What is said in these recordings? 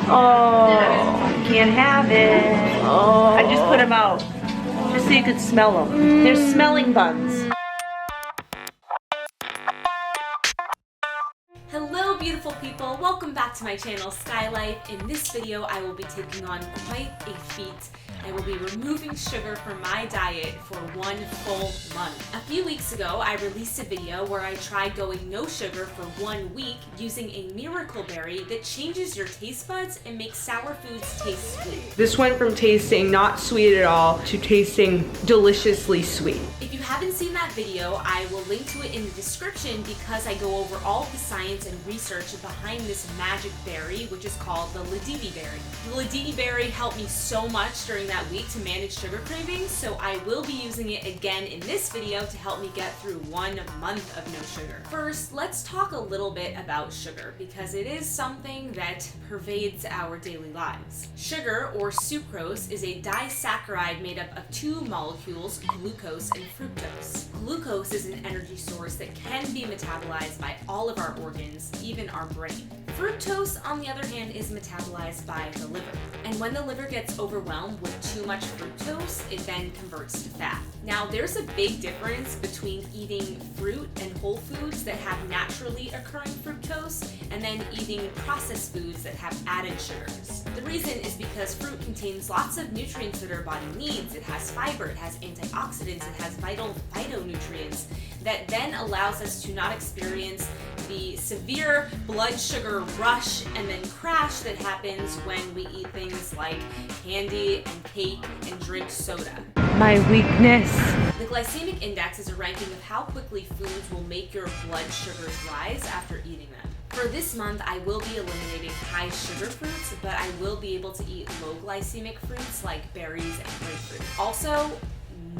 Oh, can't have it. Oh. I just put them out, just so you could smell them. They're smelling buns. Hello beautiful people, welcome back to my channel Skylife. In this video I will be taking on quite a feat. I will be removing sugar from my diet for 1 full month. A few weeks ago I released a video where I tried going no sugar for 1 week using a miracle berry that changes your taste buds and makes sour foods taste sweet. This went from tasting not sweet at all to tasting deliciously sweet. If you haven't seen that video, I will link to it in the description because I go over all of the science and research behind this magic berry, which is called the Ladini berry. The Ladini berry helped me so much during that week to manage sugar cravings, so I will be using it again in this video to help me get through 1 month of no sugar. First, let's talk a little bit about sugar because it is something that pervades our daily lives. Sugar, or sucrose, is a disaccharide made up of 2 molecules, glucose and fructose. Glucose is an energy source that can be metabolized by all of our organs, even our brain. Fructose, on the other hand, is metabolized by the liver. And when the liver gets overwhelmed with too much fructose, it then converts to fat. Now, there's a big difference between eating fruit and whole foods that have naturally occurring fructose and then eating processed foods that have added sugars. The reason is because fruit contains lots of nutrients that our body needs. It has fiber, it has antioxidants, it has vital phytonutrients that then allows us to not experience the severe blood sugar rush and then crash that happens when we eat things like candy and cake and drink soda. My weakness. The glycemic index is a ranking of how quickly foods will make your blood sugars rise after eating them. For this month, I will be eliminating high sugar fruits, but I will be able to eat low glycemic fruits like berries and grapefruit. Also,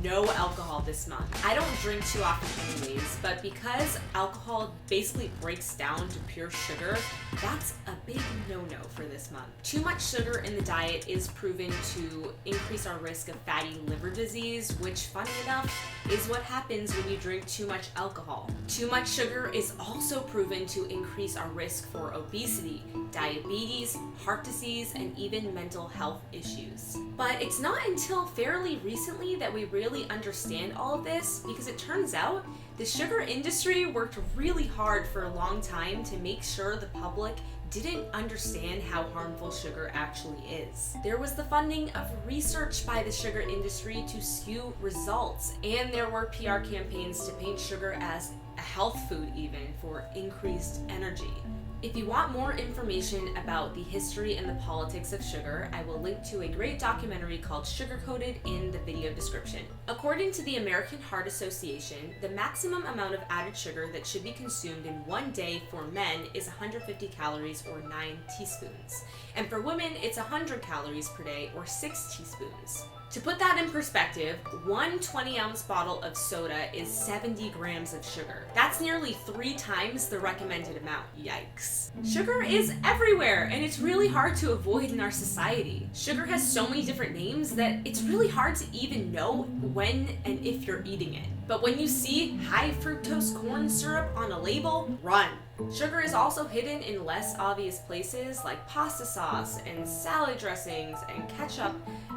no alcohol this month. I don't drink too often anyways, but because alcohol basically breaks down to pure sugar, that's a big no-no for this month. Too much sugar in the diet is proven to increase our risk of fatty liver disease, which, funny enough, is what happens when you drink too much alcohol. Too much sugar is also proven to increase our risk for obesity, diabetes, heart disease, and even mental health issues. But it's not until fairly recently that we really understand all of this, because it turns out the sugar industry worked really hard for a long time to make sure the public didn't understand how harmful sugar actually is. There was the funding of research by the sugar industry to skew results, and there were PR campaigns to paint sugar as a health food even for increased energy. If you want more information about the history and the politics of sugar, I will link to a great documentary called Sugar Coated in the video description. According to the American Heart Association, the maximum amount of added sugar that should be consumed in 1 day for men is 150 calories or 9 teaspoons. And for women, it's 100 calories per day or 6 teaspoons. To put that in perspective, 1 20-ounce bottle of soda is 70 grams of sugar. That's nearly 3 times the recommended amount. Yikes. Sugar is everywhere, and it's really hard to avoid in our society. Sugar has so many different names that it's really hard to even know when and if you're eating it. But when you see high fructose corn syrup on a label, run. Sugar is also hidden in less obvious places like pasta sauce and salad dressings and ketchup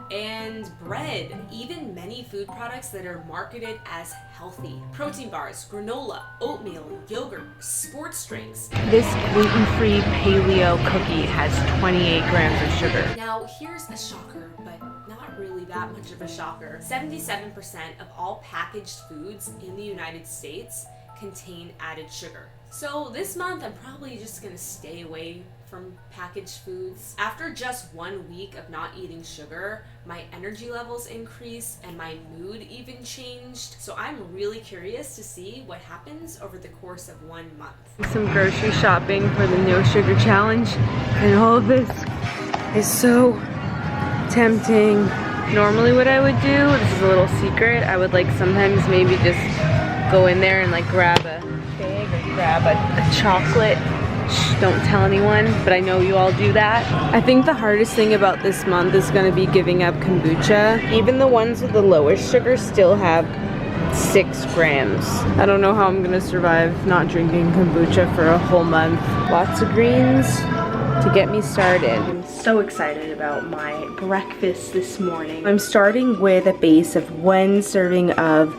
and bread, even many food products that are marketed as healthy. Protein bars, granola, oatmeal, yogurt, sports drinks. This gluten-free paleo cookie has 28 grams of sugar. Now, here's a shocker, but not really that much of a shocker. 77% of all packaged foods in the United States contain added sugar. So this month, I'm probably just gonna stay away from packaged foods. After just 1 week of not eating sugar, my energy levels increased and my mood even changed. So I'm really curious to see what happens over the course of 1 month. Some grocery shopping for the no sugar challenge, and all of this is so tempting. Normally what I would do, this is a little secret, I would like sometimes maybe just go in there and like grab a bag or grab a chocolate. Shh, don't tell anyone, but I know you all do that. I think the hardest thing about this month is going to be giving up kombucha. Even the ones with the lowest sugar still have 6 grams. I don't know how I'm going to survive not drinking kombucha for a whole month. Lots of greens, to get me started. I'm so excited about my breakfast this morning. I'm starting with a base of 1 serving of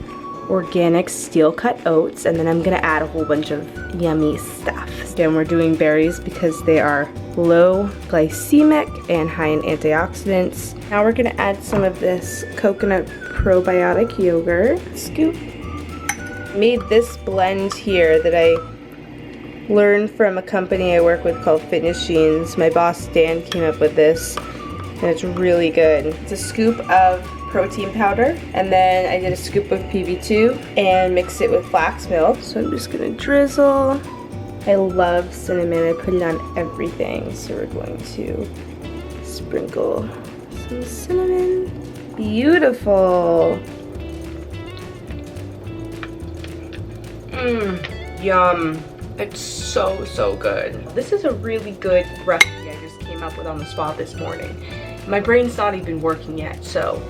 organic steel-cut oats, and then I'm gonna add a whole bunch of yummy stuff. Again, we're doing berries because they are low glycemic and high in antioxidants. Now we're gonna add some of this coconut probiotic yogurt. Scoop. Made this blend here that I learned from a company I work with called Fitness Jeans. My boss Dan came up with this, and it's really good. It's a scoop of protein powder, and then I did a scoop of PB2 and mixed it with flax milk. So I'm just gonna drizzle. I love cinnamon. I put it on everything. So we're going to sprinkle some cinnamon. Beautiful. Yum. It's so good. This is a really good recipe I just came up with on the spot this morning. My brain's not even working yet, so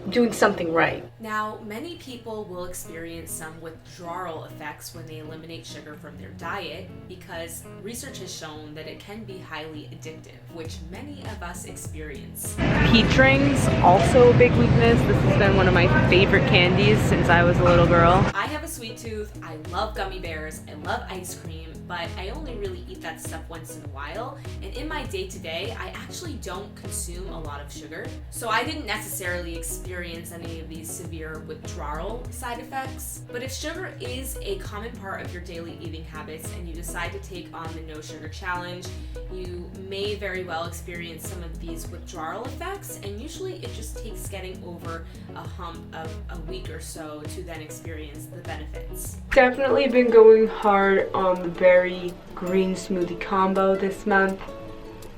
I'm doing something right. Now, many people will experience some withdrawal effects when they eliminate sugar from their diet because research has shown that it can be highly addictive, which many of us experience. Peach rings, also a big weakness. This has been one of my favorite candies since I was a little girl. I have a sweet tooth, I love gummy bears, I love ice cream, but I only really eat that stuff once in a while, and in my day-to-day, I actually don't consume a lot of sugar, so I didn't necessarily experience any of these severe withdrawal side effects. But if sugar is a common part of your daily eating habits and you decide to take on the no sugar challenge, you may very well experience some of these withdrawal effects, and usually it just takes getting over a hump of a week or so to then experience the benefits. Definitely been going hard on the berry green smoothie combo this month.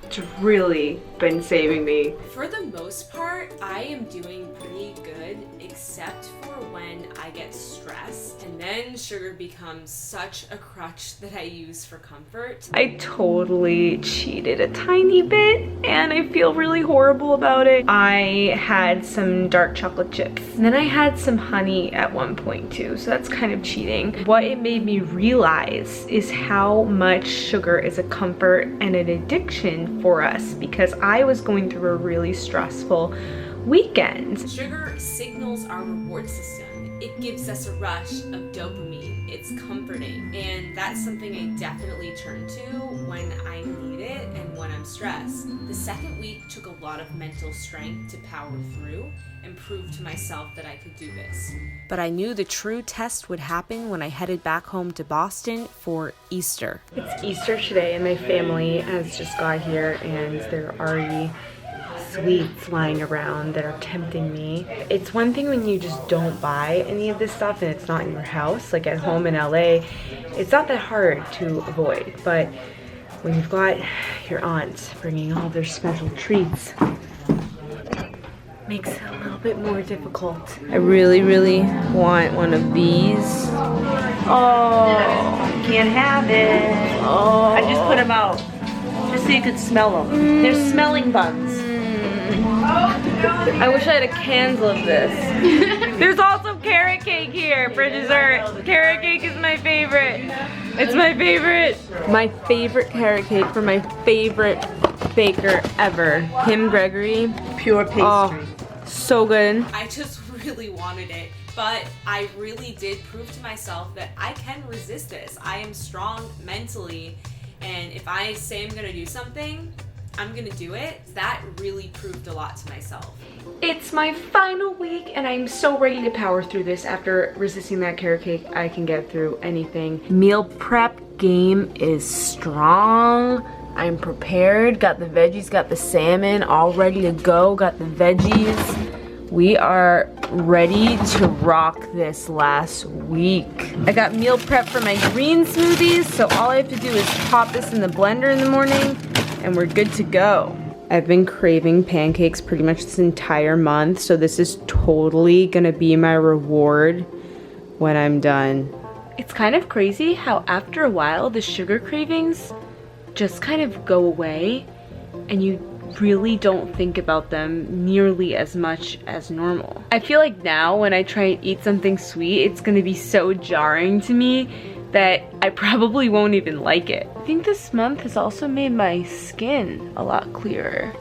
It's really been saving me. For the most part, I am doing pretty good, except for when I get stressed, and then sugar becomes such a crutch that I use for comfort. I totally cheated a tiny bit, and I feel really horrible about it. I had some dark chocolate chips, and then I had some honey at one point too, so that's kind of cheating. What it made me realize is how much sugar is a comfort and an addiction for us, because I was going through a really stressful weekend. Sugar signals our reward system. It gives us a rush of dopamine. It's comforting, and that's something I definitely turn to when I need it and when I'm stressed. The second week took a lot of mental strength to power through and prove to myself that I could do this. But I knew the true test would happen when I headed back home to Boston for Easter. It's Easter today, and my family has just got here, and there are already sweets lying around that are tempting me. It's one thing when you just don't buy any of this stuff and it's not in your house. Like at home in LA, it's not that hard to avoid, but when you've got your aunts bringing all their special treats, makes it a little bit more difficult. I really want one of these. Oh, can't have it. Oh, I just put them out just so you could smell them. They're smelling bugs. I wish I had a cans of this. There's also carrot cake here for dessert. Carrot cake is my favorite. It's my favorite. My favorite carrot cake from my favorite baker ever, Kim Gregory. Pure pastry. Oh, so good. I just really wanted it, but I really did prove to myself that I can resist this. I am strong mentally, and if I say I'm gonna do something, I'm gonna do it. That really proved a lot to myself. It's my final week, and I'm so ready to power through this. After resisting that carrot cake, I can get through anything. Meal prep game is strong. I'm prepared. Got the veggies, got the salmon all ready to go. Got the veggies. We are ready to rock this last week. I got meal prep for my green smoothies, so all I have to do is pop this in the blender in the morning, and we're good to go. I've been craving pancakes pretty much this entire month, so this is totally gonna be my reward when I'm done. It's kind of crazy how after a while the sugar cravings just kind of go away, and you really don't think about them nearly as much as normal. I feel like now when I try and eat something sweet, it's gonna be so jarring to me that I probably won't even like it. I think this month has also made my skin a lot clearer.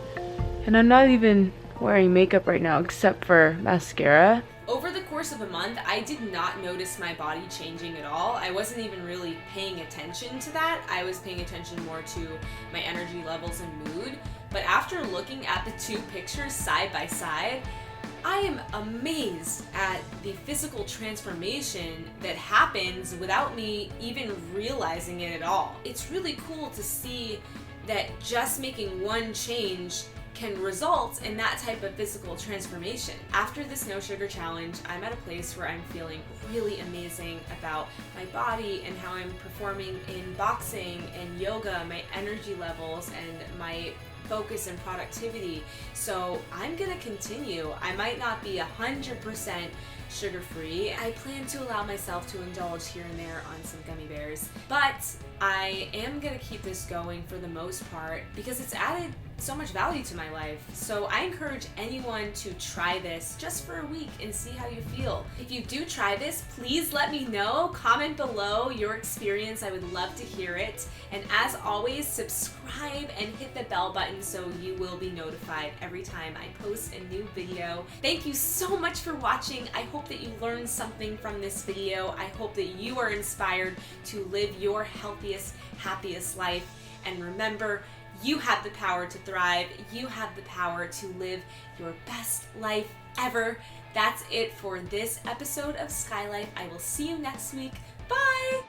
And I'm not even wearing makeup right now except for mascara. Over the course of a month, I did not notice my body changing at all. I wasn't even really paying attention to that. I was paying attention more to my energy levels and mood. But after looking at the two pictures side by side, I am amazed at the physical transformation that happens without me even realizing it at all. It's really cool to see that just making one change can result in that type of physical transformation. After this no sugar challenge, I'm at a place where I'm feeling really amazing about my body and how I'm performing in boxing and yoga, my energy levels and my focus and productivity. So I'm gonna continue. I might not be 100% sugar-free. I plan to allow myself to indulge here and there on some gummy bears, but I am gonna keep this going for the most part because it's added so much value to my life. So I encourage anyone to try this just for a week and see how you feel. If you do try this, please let me know. Comment below your experience. I would love to hear it. And as always, subscribe and hit the bell button so you will be notified every time I post a new video. Thank you so much for watching. I hope that you learned something from this video. I hope that you are inspired to live your healthiest, happiest life. And remember, you have the power to thrive. You have the power to live your best life ever. That's it for this episode of Sky Life. I will see you next week. Bye!